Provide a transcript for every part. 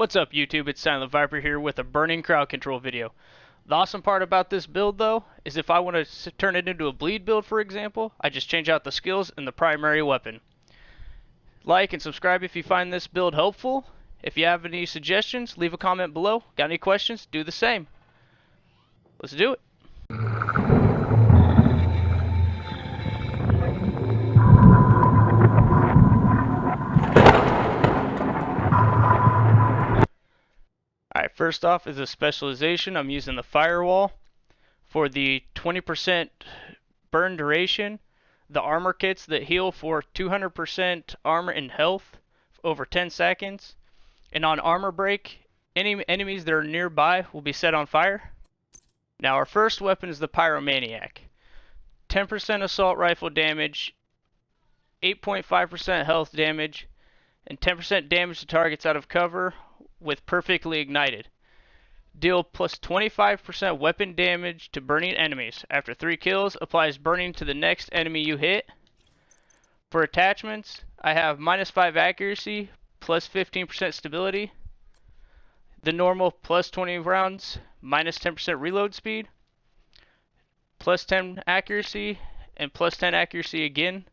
What's up YouTube, it's Silent Viper here with a burning crowd control video. The awesome part about this build though, is if I want to turn it into a bleed build for example, I just change out the skills and the primary weapon. Like and subscribe if you find this build helpful. If you have any suggestions, leave a comment below. Got any questions, do the same. Let's do it. Alright, first off is a specialization. I'm using the firewall for the 20% burn duration, the armor kits that heal for 200% armor and health over 10 seconds, and on armor break, any enemies that are nearby will be set on fire. Now our first weapon is the Pyromaniac. 10% assault rifle damage, 8.5% health damage, and 10% damage to targets out of cover with perfectly ignited. Deal plus 25% weapon damage to burning enemies. After 3 kills, applies burning to the next enemy you hit. For attachments, I have minus 5 accuracy, plus 15% stability. The normal plus 20 rounds, minus 10% reload speed. Plus 10 accuracy, and plus 10 accuracy again.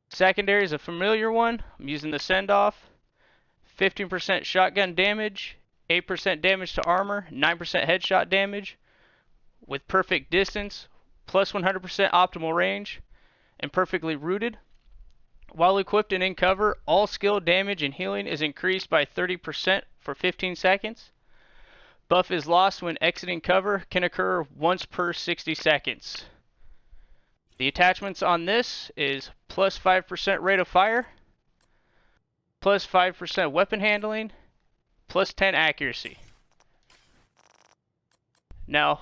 Secondary is a familiar one. I'm using the send-off. 15% shotgun damage, 8% damage to armor, 9% headshot damage, with perfect distance, plus 100% optimal range, and perfectly rooted. While equipped and in cover, all skill damage and healing is increased by 30% for 15 seconds. Buff is lost when exiting cover, can occur once per 60 seconds. The attachments on this is plus 5% rate of fire, plus 5% weapon handling, plus 10 accuracy. Now,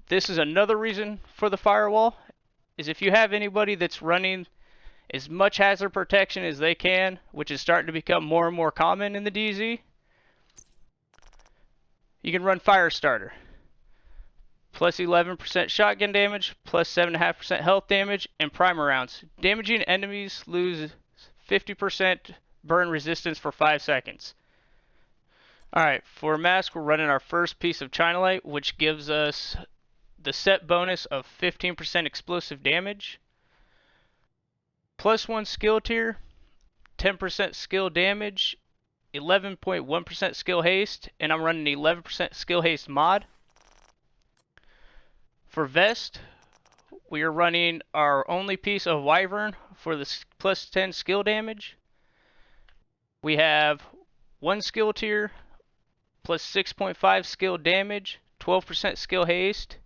this is another reason for the firewall, is if you have anybody that's running as much hazard protection as they can, which is starting to become more and more common in the DZ, you can run Firestarter. Plus 11% shotgun damage, plus 7.5% health damage, and primer rounds. Damaging enemies lose 50% burn resistance for 5 seconds. Alright, for mask we're running our first piece of China Light, which gives us the set bonus of 15% explosive damage. Plus 1 skill tier, 10% skill damage, 11.1% skill haste, and I'm running 11% skill haste mod. For vest, we are running our only piece of Wyvern for the plus 10 skill damage. We have 1 skill tier, plus 6.5 skill damage, 12% skill haste,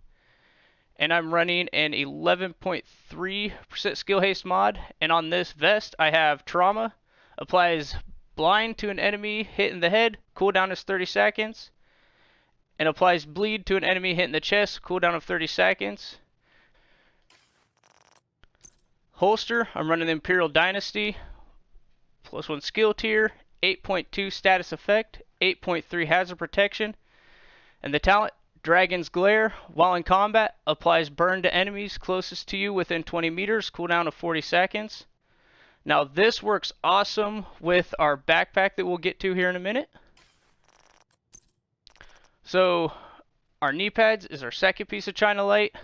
and I'm running an 11.3% skill haste mod. And on this vest, I have Trauma, applies blind to an enemy hit in the head, cooldown is 30 seconds, and applies bleed to an enemy hit in the chest, cooldown of 30 seconds. Holster, I'm running the Imperial Dynasty, plus 1 skill tier, 8.2 status effect, 8.3 hazard protection, and the talent Dragon's Glare, while in combat, applies burn to enemies closest to you within 20 meters, cooldown of 40 seconds. Now this works awesome with our backpack that we'll get to here in a minute. So our knee pads is our second piece of China Light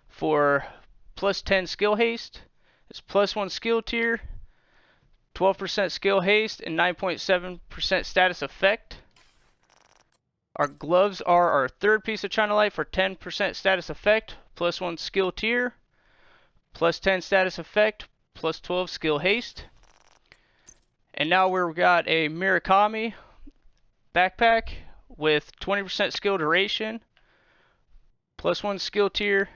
for plus 10 skill haste. It's plus 1 skill tier, 12% skill haste, and 9.7% status effect. Our gloves are our third piece of China Light for 10% status effect, plus 1 skill tier, plus 10 status effect, plus 12 skill haste. And now we've got a Murakami backpack with 20% skill duration, plus 1 skill tier,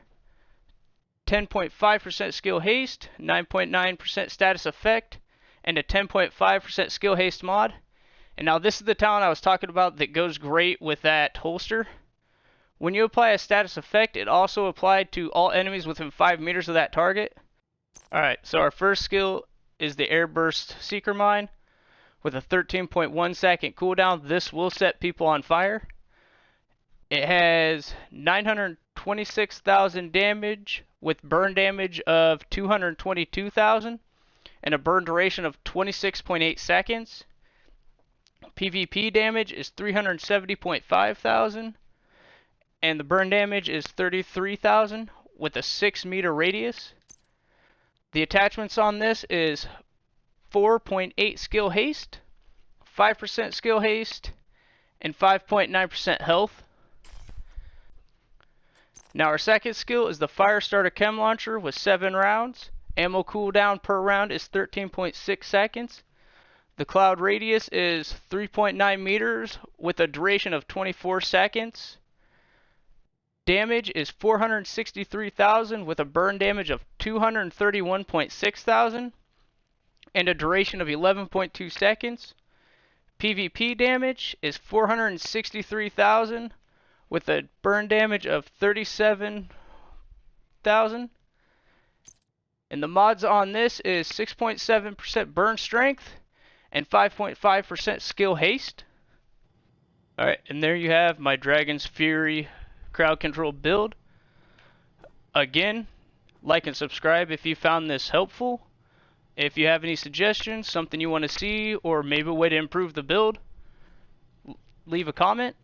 10.5% skill haste, 9.9% status effect, and a 10.5% skill haste mod. And now this is the talent I was talking about that goes great with that holster. When you apply a status effect, it also applied to all enemies within 5 meters of that target. Alright, so our first skill is the Airburst Seeker Mine with a 13.1 second cooldown. This will set people on fire. It has 926,000 damage with burn damage of 222,000 and a burn duration of 26.8 seconds. PvP damage is 370.5 thousand, and the burn damage is 33,000 with a 6-meter radius. The attachments on this is 4.8 skill haste, 5% skill haste, and 5.9% health. Now our second skill is the Fire Starter Chem Launcher with 7 rounds. Ammo cooldown per round is 13.6 seconds. The cloud radius is 3.9 meters with a duration of 24 seconds. Damage is 463,000 with a burn damage of 231.6 thousand and a duration of 11.2 seconds. PvP damage is 463,000 with a burn damage of 37,000. And the mods on this is 6.7% burn strength and 5.5% skill haste. Alright, and there you have my Dragon's Fury crowd control build. Again, like and subscribe if you found this helpful. If you have any suggestions, something you want to see, or maybe a way to improve the build, leave a comment.